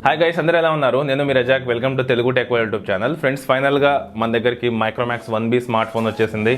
Hi guys, అందరూ ఎలా ఉన్నారు? నేను మీ Razak. Welcome to Telugu techworld YouTube channel. Friends, ఫైనల్గా మన దగ్గరికి మైక్రోమాక్స్ 1B స్మార్ట్ ఫోన్ వచ్చేసింది.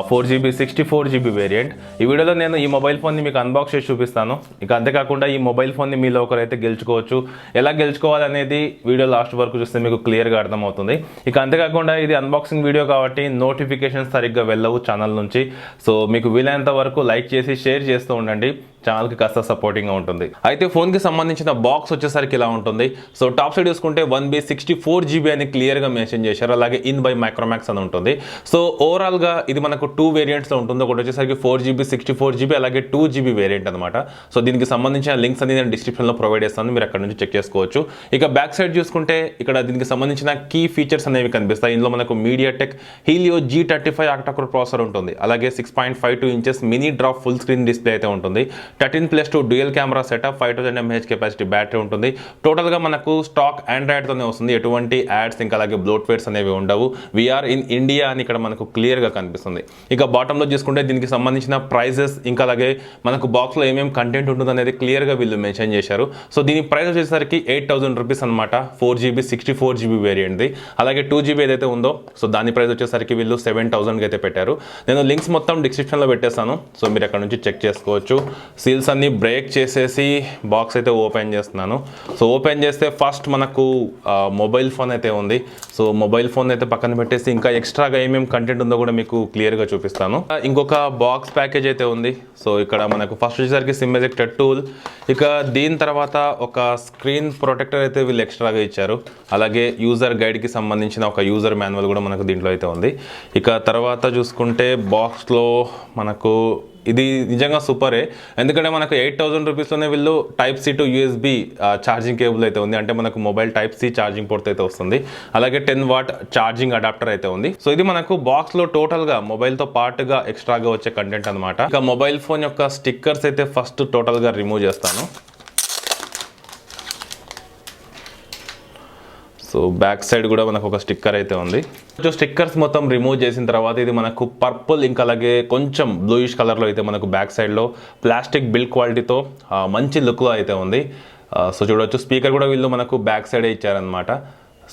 4GB 64GB variant. ఈ వీడియోలో నేను ఈ మొబైల్ ఫోన్ని మీకు అన్బాక్స్ చేసి చూపిస్తాను. ఇక అంతేకాకుండా ఈ మొబైల్ ఫోన్ని మీలో ఒకరైతే గెలుచుకోవచ్చు. ఎలా గెలుచుకోవాలనేది వీడియో లాస్ట్ వరకు చూస్తే మీకు క్లియర్గా అర్థమవుతుంది. ఇక అంతేకాకుండా ఇది అన్బాక్సింగ్ వీడియో కాబట్టి నోటిఫికేషన్స్ సరిగ్గా వెళ్ళవు ఛానల్ నుంచి. సో మీకు వీలైనంత వరకు లైక్ చేసి షేర్ చేస్తూ ఉండండి. ఛానల్కి కాస్త సపోర్టింగ్గా ఉంటుంది. అయితే ఫోన్కి సంబంధించిన బాక్స్ వచ్చేసరికి ఇలా ఉంటుంది. సో టాప్ సైడ్ చూసుకుంటే 1B 64GB అని క్లియర్గా మెన్షన్ చేశారు. అలాగే ఇన్ బై మైక్రోమాక్స్ అని ఉంటుంది. సో ఓవరాల్గా ఇది మనకు 2 వేరియంట్స్లో ఉంటుంది. ఒకటి వచ్చేసరికి 4GB 64GB అలాగే 2GB వేరియంట్ అనమాట. సో దీనికి సంబంధించిన లింక్స్ అనేది నేను డిస్క్రిప్షన్లో ప్రొవైడ్ చేస్తాను, మీరు అక్కడ నుంచి చెక్ చేసుకోవచ్చు. ఇక బ్యాక్ సైడ్ చూసుకుంటే ఇక్కడ దీనికి సంబంధించిన కీ ఫీచర్స్ అనేవి కనిపిస్తాయి. ఇందులో మనకు MediaTek Helio G35 octa-core processor ఉంటుంది. అలాగే 6.52 inches mini drop full screen display అయితే ఉంటుంది. 13+2 dual camera setup, 5000 mAh capacity battery ఉంటుంది. టోటల్గా మనకు స్టాక్ ఆండ్రాయిడ్తోనే వస్తుంది. ఎటువంటి యాడ్స్ ఇంకా అలాగే బ్లోట్వేర్స్ అనేవి ఉండవు. వీఆర్ ఇన్ ఇండియా అని ఇక్కడ మనకు క్లియర్గా కనిపిస్తుంది. ఇక బాటంలో చూసుకుంటే దీనికి సంబంధించిన ప్రైజెస్ ఇంకా అలాగే మనకు బాక్స్లో ఏమేమి కంటెంట్ ఉంటుంది అనేది క్లియర్గా వీళ్ళు మెన్షన్ చేశారు. సో దీని ప్రైస్ వచ్చేసరికి 8000 రూపీస్ అనమాట. 4GB 64GB వేరియంట్ది. అలాగే 2GB ఏదైతే ఉందో సో దాని ప్రైస్ వచ్చేసరికి వీళ్ళు 7000కి అయితే పెట్టారు. నేను లింక్స్ మొత్తం డిస్క్రిప్షన్లో పెట్టేస్తాను, సో మీరు అక్కడ నుంచి చెక్ చేసుకోవచ్చు. సీల్స్ అన్ని బ్రేక్ చేసేసి బాక్స్ అయితే ఓపెన్ చేస్తున్నాను. సో ఓపెన్ చేస్తే ఫస్ట్ మనకు మొబైల్ ఫోన్ అయితే ఉంది. సో మొబైల్ ఫోన్ అయితే పక్కన పెట్టేసి ఇంకా ఎక్స్ట్రాగా ఏమేమి కంటెంట్ ఉందో కూడా మీకు క్లియర్గా చూపిస్తాను. ఇంకొక బాక్స్ ప్యాకేజ్ అయితే ఉంది. సో ఇక్కడ మనకు ఫస్ట్ వచ్చేసరికి సిమ్ ఎజెక్టర్ టూల్, ఇక దీని తర్వాత ఒక స్క్రీన్ ప్రొటెక్టర్ అయితే వీళ్ళు ఎక్స్ట్రాగా ఇచ్చారు. అలాగే యూజర్ గైడ్కి సంబంధించిన ఒక యూజర్ మాన్యువల్ కూడా మనకు దీంట్లో అయితే ఉంది. ఇక తర్వాత చూసుకుంటే బాక్స్లో మనకు ఇది నిజంగా సూపరే, ఎందుకంటే మనకు 8000 రూపీస్లోనే వీళ్ళు Type-C to USB charging cable అయితే ఉంది. అంటే మనకు మొబైల్ Type-C ఛార్జింగ్ పోర్ట్ అయితే వస్తుంది. అలాగే 10W ఛార్జింగ్ అడాప్టర్ అయితే ఉంది. సో ఇది మనకు బాక్స్లో టోటల్గా మొబైల్తో పాటుగా ఎక్స్ట్రాగా వచ్చే కంటెంట్ అనమాట. ఇక మొబైల్ ఫోన్ యొక్క స్టిక్కర్స్ అయితే ఫస్ట్ టోటల్గా రిమూవ్ చేస్తాను. సో బ్యాక్ సైడ్ కూడా మనకు ఒక స్టిక్కర్ అయితే ఉంది. స్టిక్కర్స్ మొత్తం రిమూవ్ చేసిన తర్వాత ఇది మనకు పర్పుల్ ఇంకా అలాగే కొంచెం బ్లూయిష్ కలర్లో అయితే మనకు బ్యాక్ సైడ్లో ప్లాస్టిక్ బిల్డ్ క్వాలిటీతో మంచి లుక్లో అయితే ఉంది. సో చూడవచ్చు, స్పీకర్ కూడా వీళ్ళు మనకు బ్యాక్ సైడే ఇచ్చారనమాట.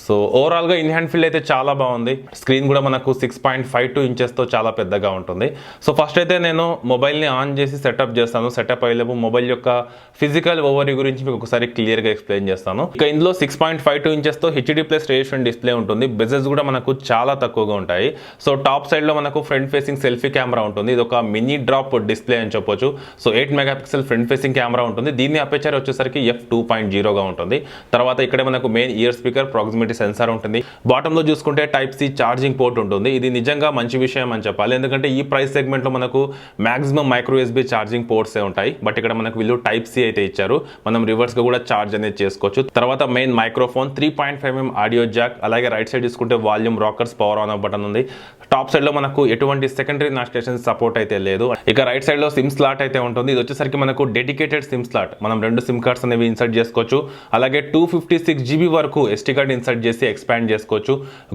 సో ఓవరాల్గా ఇన్ హ్యాండ్ ఫీల్ అయితే చాలా బాగుంది. స్క్రీన్ కూడా మనకు 6.52 ఇంచెస్తో చాలా పెద్దగా ఉంటుంది. సో ఫస్ట్ అయితే నేను మొబైల్ని ఆన్ చేసి సెటప్ చేస్తాను. సెటప్ అయ్యేపు మొబైల్ యొక్క ఫిజికల్ ఓవర్వ్యూ గురించి మీకు ఒకసారి క్లియర్గా ఎక్స్ప్లెయిన్ చేస్తాను. ఇక ఇందులో 6.52 ఇంచెస్తో HD+ రేడియేషన్ డిస్ప్లే ఉంటుంది. బెజెస్ కూడా మనకు చాలా తక్కువగా ఉంటాయి. సో టాప్ సైడ్లో మనకు ఫ్రంట్ ఫేసింగ్ సెల్ఫీ కెమెరా ఉంటుంది. ఇది ఒక మినీ డ్రాప్ డిస్ప్లే అని చెప్పొచ్చు. So 8 megapixel front facing camera ఉంటుంది. దీని అపేచర్ వచ్చేసరికి f2.0గా ఉంటుంది. తర్వాత ఇక్కడ మనకు main year speaker, proximity sensor ఉంటుంది. బాటంలో చూసుకుంటే Type-C ఛార్జింగ్ పోర్ట్ ఉంటుంది. ఇది నిజంగా మంచి విషయం అని చెప్పాలి, ఎందుకంటే ఈ ప్రైస్ సెగ్మెంట్లో మనకు మాక్సిమం మైక్రో USB ఛార్జింగ్ పోర్ట్సే ఉంటాయి. బట్ ఇక్కడ మనకు వీళ్ళు Type-C అయితే ఇచ్చారు. మనం రివర్స్గా కూడా ఛార్జ్ అనేది చేసుకోవచ్చు. తర్వాత main microphone, 3.5mm audio Jack, అలాగే రైట్ సైడ్ చూసుకుంటే volume rockers, power on off button ఉంది. టాప్ సైడ్లో మనకు ఎటువంటి సెకండరీ నావిగేషన్ సపోర్ట్ అయితే లేదు. ఇక రైట్ సైడ్లో సిమ్ స్లాట్ అయితే ఉంటుంది. ఇది వచ్చేసరికి మనకు డెడికేటెడ్ సిమ్ స్లాట్. మనం 2 సిమ్ కార్డ్స్ అనేవి ఇన్సర్ట్ చేసుకోవచ్చు. అలాగే 256GB వరకు SD కార్డ్ ఇన్సర్ట్ చేసి ఎక్స్పాండ్ చేసుకోవచ్చు.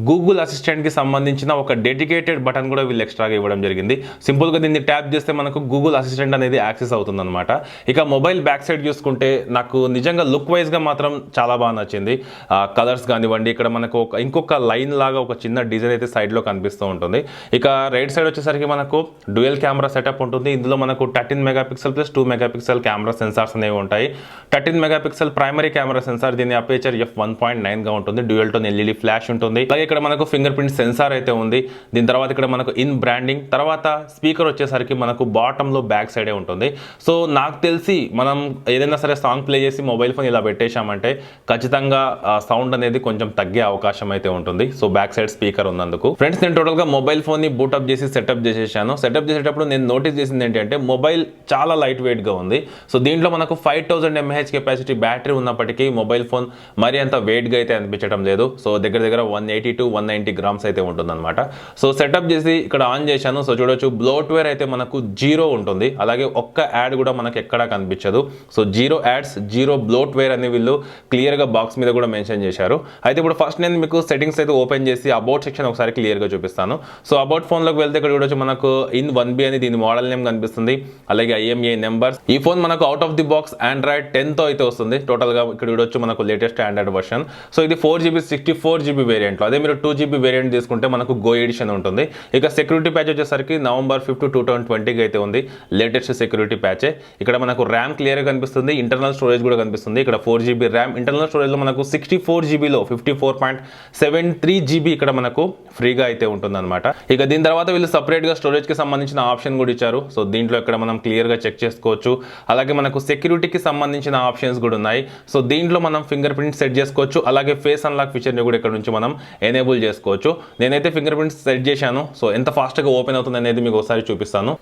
గూగుల్ అసిస్టెంట్కి సంబంధించిన ఒక డెడికేటెడ్ బటన్ కూడా వీళ్ళు ఎక్స్ట్రాగా ఇవ్వడం జరిగింది. సింపుల్గా దీన్ని ట్యాప్ చేస్తే మనకు గూగుల్ అసిస్టెంట్ అనేది యాక్సెస్ అవుతుంది అనమాట. ఇక మొబైల్ బ్యాక్ సైడ్ చూసుకుంటే నాకు నిజంగా లుక్ వైజ్గా మాత్రం చాలా బాగా నచ్చింది. కలర్స్ కానివ్వండి, ఇక్కడ మనకు ఇంకొక లైన్ లాగా ఒక చిన్న డిజైన్ అయితే సైడ్లో కనిపిస్తూ ఉంటుంది. ఇక రైట్ సైడ్ వచ్చేసరికి మనకు డ్యూయల్ కెమెరా సెటప్ ఉంటుంది. ఇందులో మనకు 13 megapixel plus 2 megapixel camera sensors అనేవి ఉంటాయి. 13 మెగాపిక్సెల్ ప్రైమరీ కెమెరా సెన్సార్, దీని అపేచర్ f1.9గా ఉంటుంది. డ్యూయల్ టోన్ LED ఫ్లాష్ ఉంటుంది. అలాగే ఇక్కడ మనకు ఫింగర్ ప్రింట్ సెన్సార్ అయితే ఉంది. దీని తర్వాత ఇక్కడ మనకు ఇన్ బ్రాండింగ్, తర్వాత స్పీకర్ వచ్చేసరికి మనకు బాటంలో బ్యాక్ సైడే ఉంటుంది. సో నాకు తెలిసి మనం ఏదైనా సరే సాంగ్ ప్లే చేసి మొబైల్ ఫోన్ ఇలా పెట్టేశామంటే ఖచ్చితంగా సౌండ్ అనేది కొంచెం తగ్గే అవకాశం అయితే ఉంటుంది. సో బ్యాక్ సైడ్ స్పీకర్ ఉన్నందుకు. ఫ్రెండ్స్, నేను టోటల్గా మొబైల్ ఫోన్ని బూటప్ చేసి సెటప్ చేసేసాను. సెటప్ చేసేటప్పుడు నేను నోటీస్ చేసింది ఏంటంటే మొబైల్ చాలా లైట్ వెయిట్గా ఉంది. సో దీంట్లో మనకు 5000 mAh కెపాసిటీ బ్యాటరీ ఉన్నప్పటికీ మొబైల్ ఫోన్ మరి అంత వెయిట్గా అయితే అనిపించడం చేయడం లేదు. సో దగ్గర దగ్గర 180 to 190 గ్రామ్స్ అయితే ఉంటుందన్నమాట. సో సెటప్ చేసి ఇక్కడ ఆన్ చేశాను. సో చూడొచ్చు బ్లోట్వేర్ అయితే మనకు 0 ఉంటుంది. అలాగే ఒక్క యాడ్ కూడా మనకు ఎక్కడా కనిపించదు. సో 0 యాడ్స్ 0 బ్లోట్వేర్ అని వీళ్ళు క్లియర్గా బాక్స్ మీద కూడా మెన్షన్ చేశారు. అయితే ఇప్పుడు ఫస్ట్ నేను మీకు సెట్టింగ్స్ అయితే ఓపెన్ చేసి అబౌట్ సెక్షన్ ఒకసారి క్లియర్గా చూపిస్తాను. సో అబౌట్ ఫోన్లోకి వెళ్తే ఇక్కడ చూడొచ్చు మనకు ఇన్ 1B అని దీని మోడల్ నేమ్ కనిపిస్తుంది. అలాగే IMEI నెంబర్స్. ఈ ఫోన్ మనకు out of the box Android 10తో అయితే వస్తుంది. టోటల్గా ఇక్కడ చూడొచ్చు మనకు లేటెస్ట్ ఆండ్రాయిడ్ వర్షన్. సో ఇది 4GB 64GB వేరియంట్లో. అదే మీరు 2GB వేరియంట్ తీసుకుంటే మనకు గో ఎడిషన్ ఉంటుంది. ఇక సెక్యూరిటీ ప్యాచ్ వచ్చేసరికి November 5, 2020 అయితే ఉంది. లేటెస్ట్ సెక్యూరిటీ ప్యాచే. ఇక్కడ మనకు ర్యామ్ క్లియర్గా కనిపిస్తుంది. ఇంటర్నల్ స్టోరేజ్ కూడా కనిపిస్తుంది. ఇక్కడ 4GB ర్యామ్, ఇంటర్నల్ స్టోరేజ్లో మనకు 64GBలో 54.73GB ఇక్కడ మనకు ఫ్రీగా అయితే ఉంటుందన్నమాట. ఇక దీని తర్వాత వీళ్ళు సపరేట్గా స్టోరేజ్కి సంబంధించిన ఆప్షన్ కూడా ఇచ్చారు. సో దీంట్లో ఇక్కడ మనం క్లియర్గా చెక్ చేసుకోవచ్చు. అలాగే మనకు సెక్యూరిటీకి సంబంధించిన ఆప్షన్స్ కూడా ఉన్నాయి. సో దీంట్లో మనం ఫింగర్ ప్రింట్ సెట్ చేసుకోవచ్చు. అలాగే ఫేస్ అన్లాక్ ఫీచర్ని కూడా ఇక్కడ నుంచి మనం ఎనేబుల్ చేసుకోవచ్చు. నేనైతే ఫింగర్ ప్రింట్ సెట్ చేశాను. సో ఎంత ఫాస్ట్గా ఓపెన్ అవుతుంది అనేది మీకు ఒకసారి చూపిస్తాను.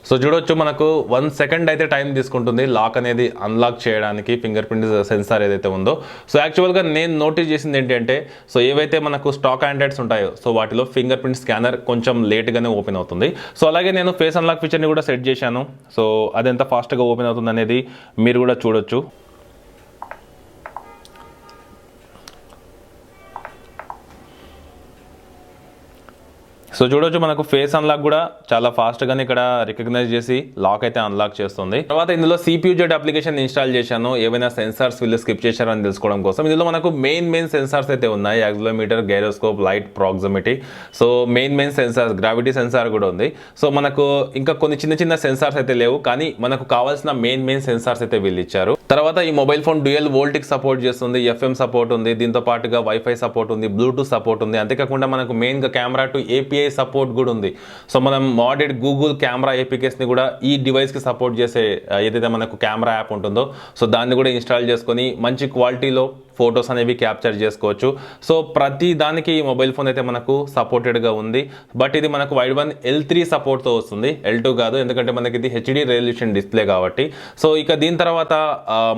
సో చూడొచ్చు మనకు 1 సెకండ్ అయితే టైం తీసుకుంటుంది లాక్ అనేది అన్లాక్ చేయడానికి, ఫింగర్ ప్రింట్ సెన్సార్ ఏదైతే ఉందో. సో యాక్చువల్గా నేను నోటీస్ చేసింది ఏంటంటే, సో ఏవైతే మనకు స్టాక్ ఆండ్రాయిడ్స్ ఉంటాయో సో వాటిలో ఫింగర్ ప్రింట్ స్కానర్ కొంచెం లేట్గానే ఓపెన్ అవుతుంది. సో అలాగే నేను ఫేస్ అన్లాక్ ఫీచర్ని కూడా సెట్ చేశాను. సో అది ఎంత ఫాస్ట్గా ఓపెన్ అవుతుంది అనేది మీరు కూడా చూడొచ్చు. సో చూడొచ్చు మనకు ఫేస్ అన్లాక్ కూడా చాలా ఫాస్ట్గానే ఇక్కడ రికగ్నైజ్ చేసి లాక్ అయితే అన్లాక్ చేస్తుంది. తర్వాత ఇందులో CPU అప్లికేషన్ ఇన్స్టాల్ చేశాను. ఏవైనా సెన్సార్స్ వీళ్ళు స్కిప్ చేశారని తెలుసుకోవడం కోసం. ఇందులో మనకు మెయిన్ సెన్సార్స్ అయితే ఉన్నాయి. Accelerometer, gyroscope, light, proximity. So main sensors, gravity sensor కూడా ఉంది. సో మనకు ఇంకా కొన్ని చిన్న సెన్సార్స్ అయితే లేవు, కానీ మనకు కావాల్సిన మెయిన్ సెన్సార్స్ అయితే వీళ్ళు ఇచ్చారు. తర్వాత ఈ మొబైల్ ఫోన్ డ్యూయల్ వోల్టిక్ సపోర్ట్ చేస్తుంది, FM సపోర్ట్ ఉంది, దీంతో పాటుగా వైఫై సపోర్ట్ ఉంది, బ్లూటూత్ సపోర్ట్ ఉంది. అంతేకాకుండా మనకు మెయిన్గా కెమెరా టు API సపోర్ట్ కూడా ఉంది. సో మనం మోడెడ్ గూగుల్ కెమెరా APKs ని కూడా ఈ డివైస్కి సపోర్ట్ చేసే ఏదైతే మనకు కెమెరా యాప్ ఉంటుందో సో దాన్ని కూడా ఇన్స్టాల్ చేసుకొని మంచి క్వాలిటీలో ఫొటోస్ అనేవి క్యాప్చర్ చేసుకోవచ్చు. సో ప్రతి దానికి ఈ మొబైల్ ఫోన్ అయితే మనకు సపోర్టెడ్గా ఉంది. బట్ ఇది మనకు వైడ్ వన్ L3 సపోర్ట్తో వస్తుంది, L2 కాదు, ఎందుకంటే మనకి ఇది HD రెజల్యూషన్ డిస్ప్లే కాబట్టి. సో ఇక దీని తర్వాత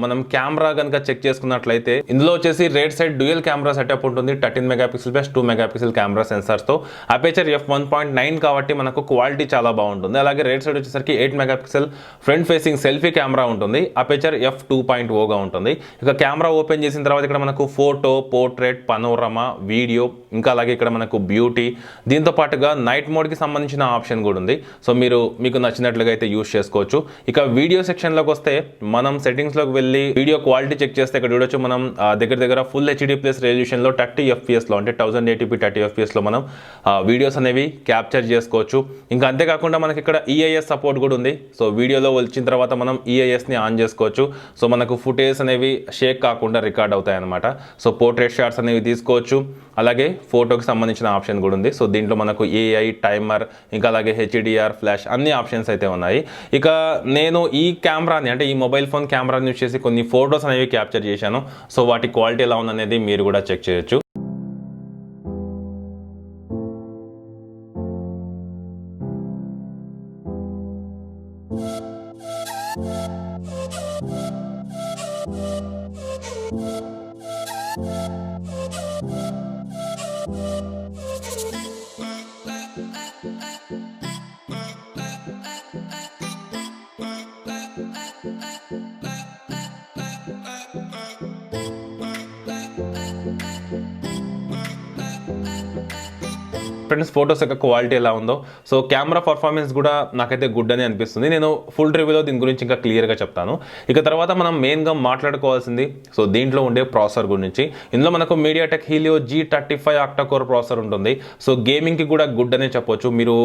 మనం కెమెరా కనుక చెక్ చేసుకున్నట్లయితే ఇందులో వచ్చేసి right side dual camera setup ఉంటుంది. 13 మెగాపిక్సెల్ ప్లస్ 2 మెగాపిక్సెల్ కెమెరా సెన్సార్స్తో. అపేచర్ f1.9 కాబట్టి మనకు క్వాలిటీ చాలా బాగుంటుంది. అలాగే రైట్ సైడ్ వచ్చేసరికి 8 megapixel front facing selfie camera ఉంటుంది. అపేచర్ f2.0గా ఉంటుంది. ఇక కెమెరా ఓపెన్ చేసిన తర్వాత ఇక్కడ మనకు ఫోటో, పోర్ట్రేట్, పనోరమా, వీడియో, ఇంకా అలాగే ఇక్కడ మనకు బ్యూటీ, దీంతో పాటుగా నైట్ మోడ్కి సంబంధించిన ఆప్షన్ కూడా ఉంది. సో మీకు నచ్చినట్లుగా అయితే యూస్ చేసుకోవచ్చు. ఇక వీడియో సెక్షన్లోకి వస్తే మనం సెట్టింగ్స్లోకి వెళ్ళి వీడియో క్వాలిటీ చెక్ చేస్తే ఇక్కడ చూడొచ్చు మనం దగ్గర ఫుల్ HD ప్లస్ రెజల్యూషన్లో 30 FPS అంటే 1080p 30 FPS మనం వీడియోస్ అనేవి క్యాప్చర్ చేసుకోవచ్చు. ఇంకా అంతేకాకుండా మనకి ఇక్కడ EIS సపోర్ట్ కూడా ఉంది. సో వీడియోలో వచ్చిన తర్వాత మనం EISని ఆన్ చేసుకోవచ్చు. సో మనకు ఫుటేజ్ అనేవి షేక్ కాకుండా రికార్డ్ అవుతాయి అనమాట. సో పోర్ట్రేట్ షాట్స్ అనేవి తీసుకోవచ్చు. అలాగే ఫోటోకి సంబంధించిన ఆప్షన్ కూడా ఉంది. సో దీంట్లో మనకు AI, టైమర్, ఇంకా అలాగే HDR, ఫ్లాష్ అన్ని ఆప్షన్స్ అయితే ఉన్నాయి. ఇక నేను ఈ కెమెరాని అంటే ఈ మొబైల్ ఫోన్ కెమెరాని యూస్ చేసి కొన్ని ఫొటోస్ అనేవి క్యాప్చర్ చేశాను. సో వాటి క్వాలిటీ ఎలా ఉందనేది మీరు కూడా చెక్ చేయొచ్చు. ఫ్రెండ్స్ ఫొటోస్ యొక్క క్వాలిటీ ఎలా ఉందో, సో కెమెరా పర్ఫార్మెన్స్ కూడా నాకైతే గుడ్ అని అనిపిస్తుంది. నేను ఫుల్ రివ్యూలో దీని గురించి ఇంకా క్లియర్గా చెప్తాను. ఇక తర్వాత మనం మెయిన్గా మాట్లాడుకోవాల్సింది సో దీంట్లో ఉండే ప్రాసెసర్ గురించి. ఇందులో మనకు MediaTek Helio G35 octa-core processor ఉంటుంది. సో గేమింగ్కి కూడా గుడ్ అనే చెప్పొచ్చు. మీరు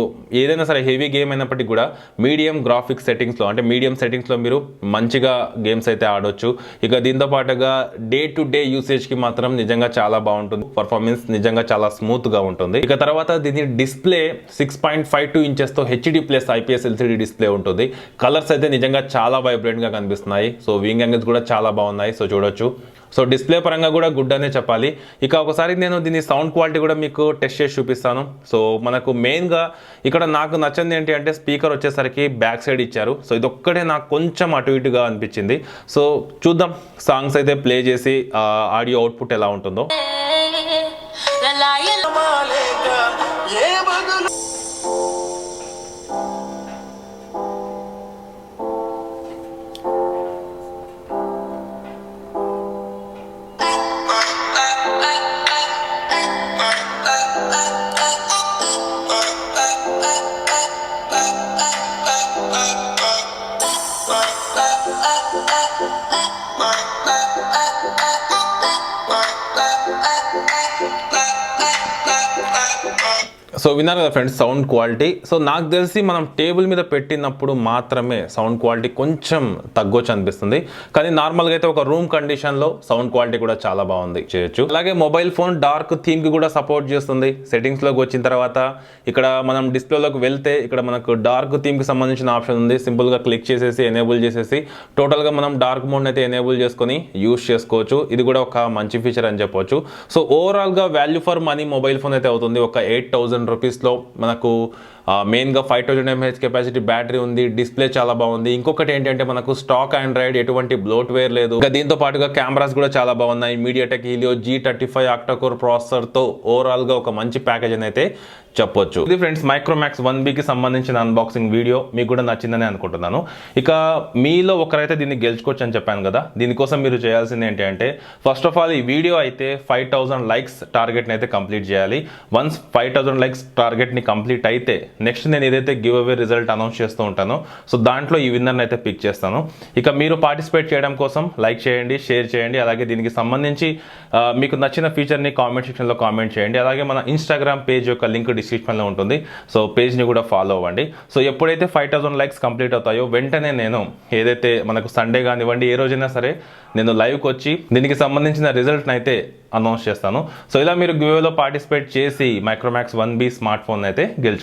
ఏదైనా సరే హెవీ గేమ్ అయినప్పటికీ కూడా మీడియం గ్రాఫిక్స్ సెట్టింగ్స్లో అంటే మీడియం సెట్టింగ్స్లో మీరు మంచిగా గేమ్స్ అయితే ఆడొచ్చు. ఇక దీంతో పాటుగా డే టు డే యూసేజ్కి మాత్రం నిజంగా చాలా బాగుంటుంది. పర్ఫార్మెన్స్ నిజంగా చాలా స్మూత్గా ఉంటుంది. ఇక తర్వాత దీని డిస్ప్లే 6.52 ఇంచెస్తో HD plus IPS LCD display ఉంటుంది. కలర్స్ అయితే నిజంగా చాలా వైబ్రెంట్గా కనిపిస్తున్నాయి. సో వింగ్ యాంగిల్స్ కూడా చాలా బాగున్నాయి. సో చూడొచ్చు. సో డిస్ప్లే పరంగా కూడా గుడ్ అనే చెప్పాలి. ఇక ఒకసారి నేను దీని సౌండ్ క్వాలిటీ కూడా మీకు టెస్ట్ చేసి చూపిస్తాను. సో మనకు మెయిన్గా ఇక్కడ నాకు నచ్చింది ఏంటి అంటే స్పీకర్ వచ్చేసరికి బ్యాక్ సైడ్ ఇచ్చారు. సో ఇదొక్కడే నాకు కొంచెం అటు ఇటుగా అనిపించింది. సో చూద్దాం సాంగ్స్ అయితే ప్లే చేసి ఆడియో అవుట్పుట్ ఎలా ఉంటుందో. సో విన్నారు కదా ఫ్రెండ్స్ సౌండ్ క్వాలిటీ. సో నాకు తెలిసి మనం టేబుల్ మీద పెట్టినప్పుడు మాత్రమే సౌండ్ క్వాలిటీ కొంచెం తగ్గొచ్చు అనిపిస్తుంది. కానీ నార్మల్గా అయితే ఒక రూమ్ కండిషన్లో సౌండ్ క్వాలిటీ కూడా చాలా బాగుంది చేయొచ్చు. అలాగే మొబైల్ ఫోన్ డార్క్ థీమ్కి కూడా సపోర్ట్ చేస్తుంది. సెట్టింగ్స్లోకి వచ్చిన తర్వాత ఇక్కడ మనం డిస్ప్లేలోకి వెళ్తే ఇక్కడ మనకు డార్క్ థీమ్కి సంబంధించిన ఆప్షన్ ఉంది. సింపుల్గా క్లిక్ చేసేసి ఎనేబుల్ చేసేసి టోటల్గా మనం డార్క్ మోడ్ అయితే ఎనేబుల్ చేసుకొని యూస్ చేసుకోవచ్చు. ఇది కూడా ఒక మంచి ఫీచర్ అని చెప్పొచ్చు. సో ఓవరాల్గా value for money mobile phone అయితే అవుతుంది. ఒక 8,000 రూపీస్లో మనకు మెయిన్గా 5000 mAh కెపాసిటీ బ్యాటరీ ఉంది. డిస్ప్లే చాలా బాగుంది. ఇంకొకటి ఏంటంటే మనకు స్టాక్ ఆండ్రాయిడ్ ఎటువంటి బ్లోట్వేర్ లేదు. ఇంకా దీంతో పాటుగా కెమెరాస్ కూడా చాలా బాగున్నాయి. మీడియాటెక్ హీలియో G35 ఆక్టాకోర్ ప్రాసెసర్తో ఓవరాల్గా ఒక మంచి ప్యాకేజ్ అని అయితే చెప్పొచ్చు. ఇది ఫ్రెండ్స్ మైక్రోమాక్స్ 1Bకి సంబంధించిన అన్బాక్సింగ్ వీడియో. మీకు కూడా నచ్చిందని అనుకుంటున్నాను. ఇక మీలో ఒకరైతే దీన్ని గెలుచుకోవచ్చు అని చెప్పాను కదా. దీనికోసం మీరు చేయాల్సింది ఏంటి అంటే ఫస్ట్ ఆఫ్ ఆల్ ఈ వీడియో అయితే 5000 లైక్స్ టార్గెట్ని అయితే కంప్లీట్ చేయాలి. వన్స్ 5000 లైక్స్ టార్గెట్ని కంప్లీట్ అయితే నెక్స్ట్ నేను ఏదైతే గివ్ అవే రిజల్ట్ అనౌన్స్ చేస్తూ ఉంటానో సో దాంట్లో ఈ విన్నర్ని అయితే పిక్ చేస్తాను. ఇక మీరు పార్టిసిపేట్ చేయడం కోసం లైక్ చేయండి, షేర్ చేయండి. అలాగే దీనికి సంబంధించి మీకు నచ్చిన ఫీచర్ని కామెంట్ సెక్షన్లో కామెంట్ చేయండి. అలాగే మన ఇన్స్టాగ్రామ్ పేజ్ యొక్క లింక్ డిస్క్రిప్షన్లో ఉంటుంది. సో పేజ్ని కూడా ఫాలో అవ్వండి. సో ఎప్పుడైతే 5000 లైక్స్ కంప్లీట్ అవుతాయో వెంటనే నేను ఏదైతే మనకు సండే కానివ్వండి ఏ రోజైనా సరే నేను లైవ్కి వచ్చి దీనికి సంబంధించిన రిజల్ట్ని అయితే అనౌన్స్ చేస్తాను. సో ఇలా మీరు గివ్ అవేలో పార్టిసిపేట్ చేసి మైక్రోమాక్స్ 1B స్మార్ట్ ఫోన్ అయితే గెలుచుకోండి.